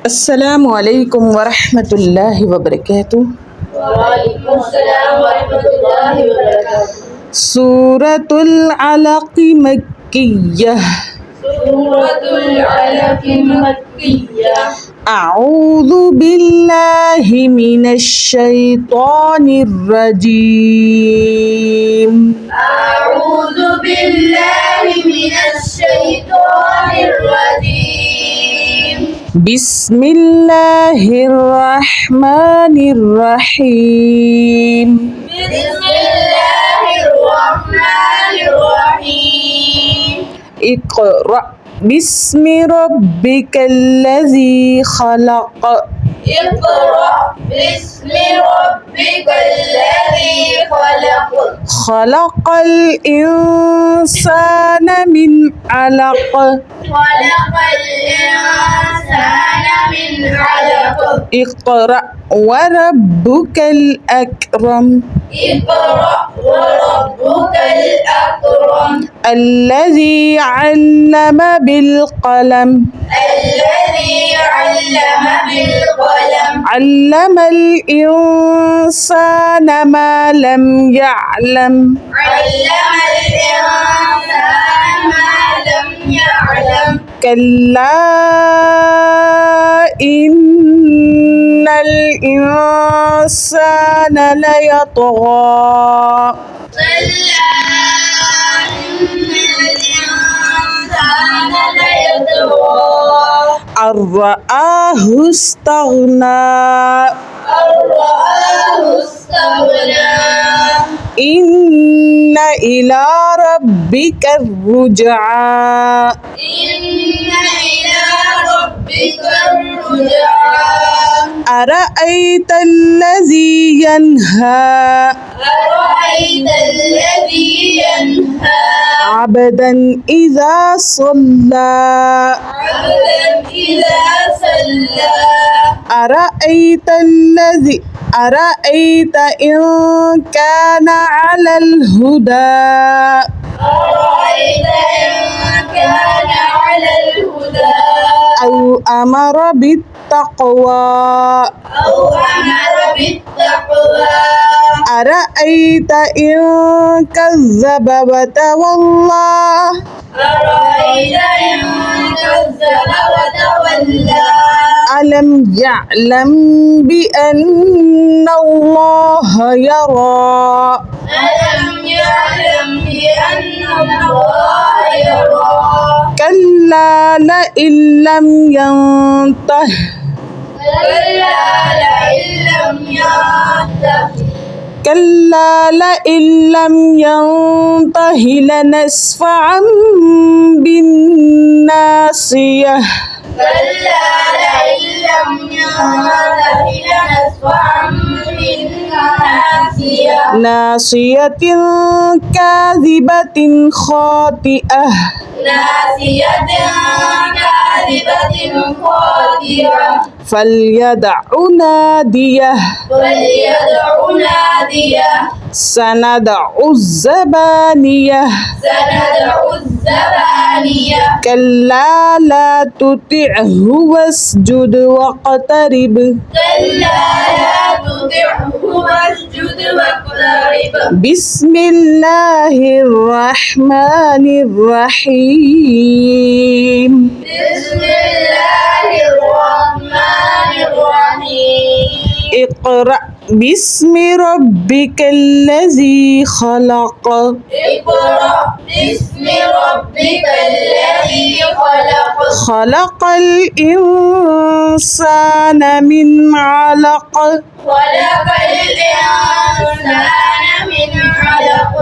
अस्सलामु अलैकुम वरहमतुल्लाहि वबरकातुह। वालेकुम अस्सलाम वरहमतुल्लाहि वबरकातुह। सूरतुल अलक़ मक्किय्यह। सूरतुल अलक़ मक्किय्यह। अऊज़ु बिल्लाहि मिनश शैतानिर रजीम। अऊज़ु बिल्लाहि मिनश शैतानिर रजीम। बिस्मिल्लाहिर रहमानिर रहीम। बिस्मिल्लाहिर रहमानिर रहीम। इक़रा बिस्मि रब्बिकल्लज़ी खलक़। इक़रा बिस्मि रब्बिकल्लज़ी खलक़। खलक़ल इंसान मिन अलक़। खलक़ल इंसान मिन अलक़। इक़रा व रब्बुकल अकरम। इक़रा व रब्बुकल अकरम। अल्लज़ी अल्लम बिल क़लम। अल्लज़ी अल्लम बिल क़लम। अल्लमल इंसान मा लम यअलम। अल्लमल इंसान मा लम यअलम। कल्ला इन्नल इंसान लयतग़ा। कल्ला इन्नल इंसान लयतग़ा। अर्रआहु इस्तग़ना। अर्रआहु इस्तग़ना। इन्न इला रब्बिकर रुजआ। इन्ना इला रब्बिकर रुजआ। अरअयतल्लज़ी यन्हा। अरअयतल्लज़ी यन्हा। अबदन इज़ा सल्ला। अबदन इज़ा सल्ला। अरअयत इन कान अलल हुदा। अरअयत इन कान अलल हुदा। औ अमर बित्तक़वा। औ अमर बित्तक़वा। अरअयत इन कज़्ज़ब वतवल्ला। अरअयत इन कज़्ज़ब वतवल्ला। अलम यअलम बिअन्नल्लाह यरा। अलम यअलम बिअन्नल्लाह यरा। कल्ला लइन लम यंतह। कल्ला लइन लम यंतह। कल्ला लइन लम यंतह लनस्फ़अन बिन्नासियह। कल्ला लइन लम यंतह लनस्फ़अन बिन्नासियह। नासियतिन काज़िबतिन ख़ातिअह। नासियतिन काज़िबतिन ख़ातिअह। फल्यदअ नादियह। फल्यदअ नादियह। सनदअ ज़बानियह। सनदअ ज़बानियह। कल्ला ला तुतिअहु वस्जुद वक़्तरिब। कल्ला ला तुतिअहु वस्जुद वक़्तरिब। बिस्मिल्लाहिर रहमानिर रहीम। बिस्मिल्लाहिर रहमानिर रहीम। इक़रा बिस्मि रब्बिकल्लज़ी खलक़। इक़रा बिस्मि रब्बिकल्लज़ी खलक़। खलक़ल इंसान मिन अलक़। खलक़ल इंसान मिन अलक़।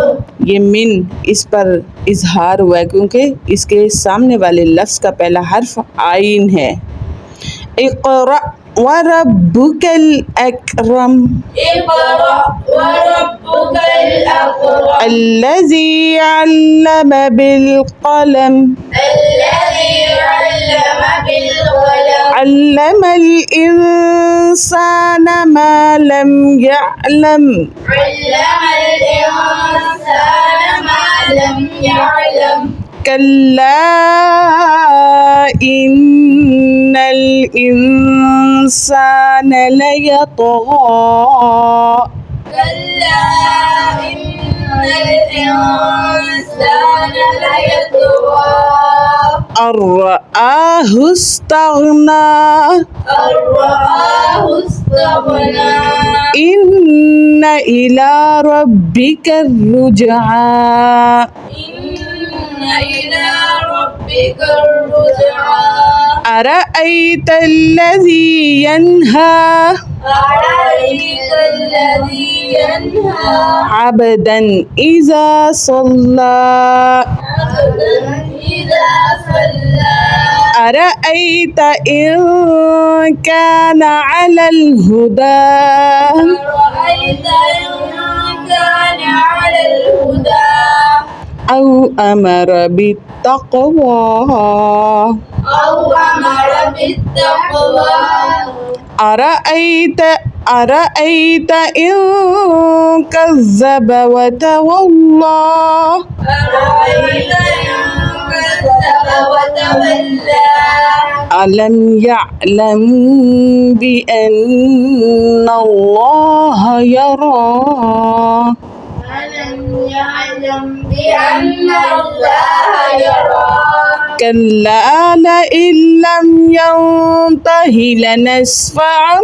ये मिन इस पर इजहार हुआ है क्योंकि इसके सामने वाले लफ्ज़ का पहला हर्फ आइन है। इक़रा व रब्बुकल अकरम। इक़रा व रब्बुकल अकरम। अल्लज़ी अल्लम बिल क़लम। अल्लज़ी अल्लम बिल क़लम। अल्लमल इंसान मा लम यअलम। अल्लमल इंसान मा लम यअलम। كلا إن الإنسان ليطغى كلا إن الإنسان ليطغى أن رآه استغنى أن رآه استغنى إن إلى ربك الرجعى إن إلى ربك الرجعى أرأيت الذي ينهى أرأيت الذي ينهى عبدا إذا صلى عبدا إذا صلى أرأيت إن كان على الهدى أرأيت إن كان على الهدى أو أمر بالتقوى أو أمر بالتقوى أرأيت إن كذب وتولى أرأيت إن كذب وتولى ألم يعلم بأن الله يرى ألم يعلم بأن الله يرى كلا لئن لم ينته لنسفعا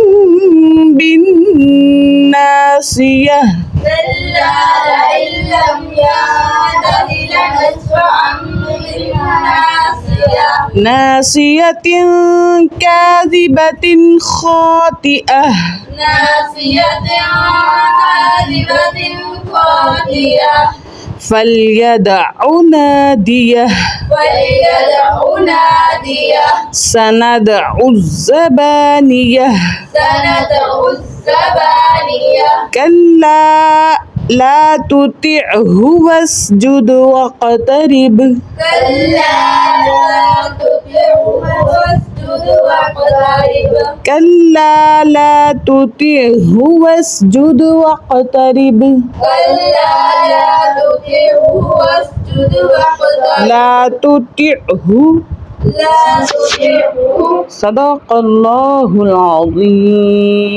بالناصية كلا لئن لم ينته لنسفعا بالناصية ناصية كاذبة خاطئة ناصية كاذبة خاطئة فليدع ناديه فليدع ناديه سندع الزبانية سندع الزبانية كلا لا تطعه واسجد واقترب كلا لا تطعه واسجد واقترب كلا لا تطعه واسجد واقترب كلا لا تطعه واسجد واقترب لا تطعه لا تطعه صدق الله العظيم.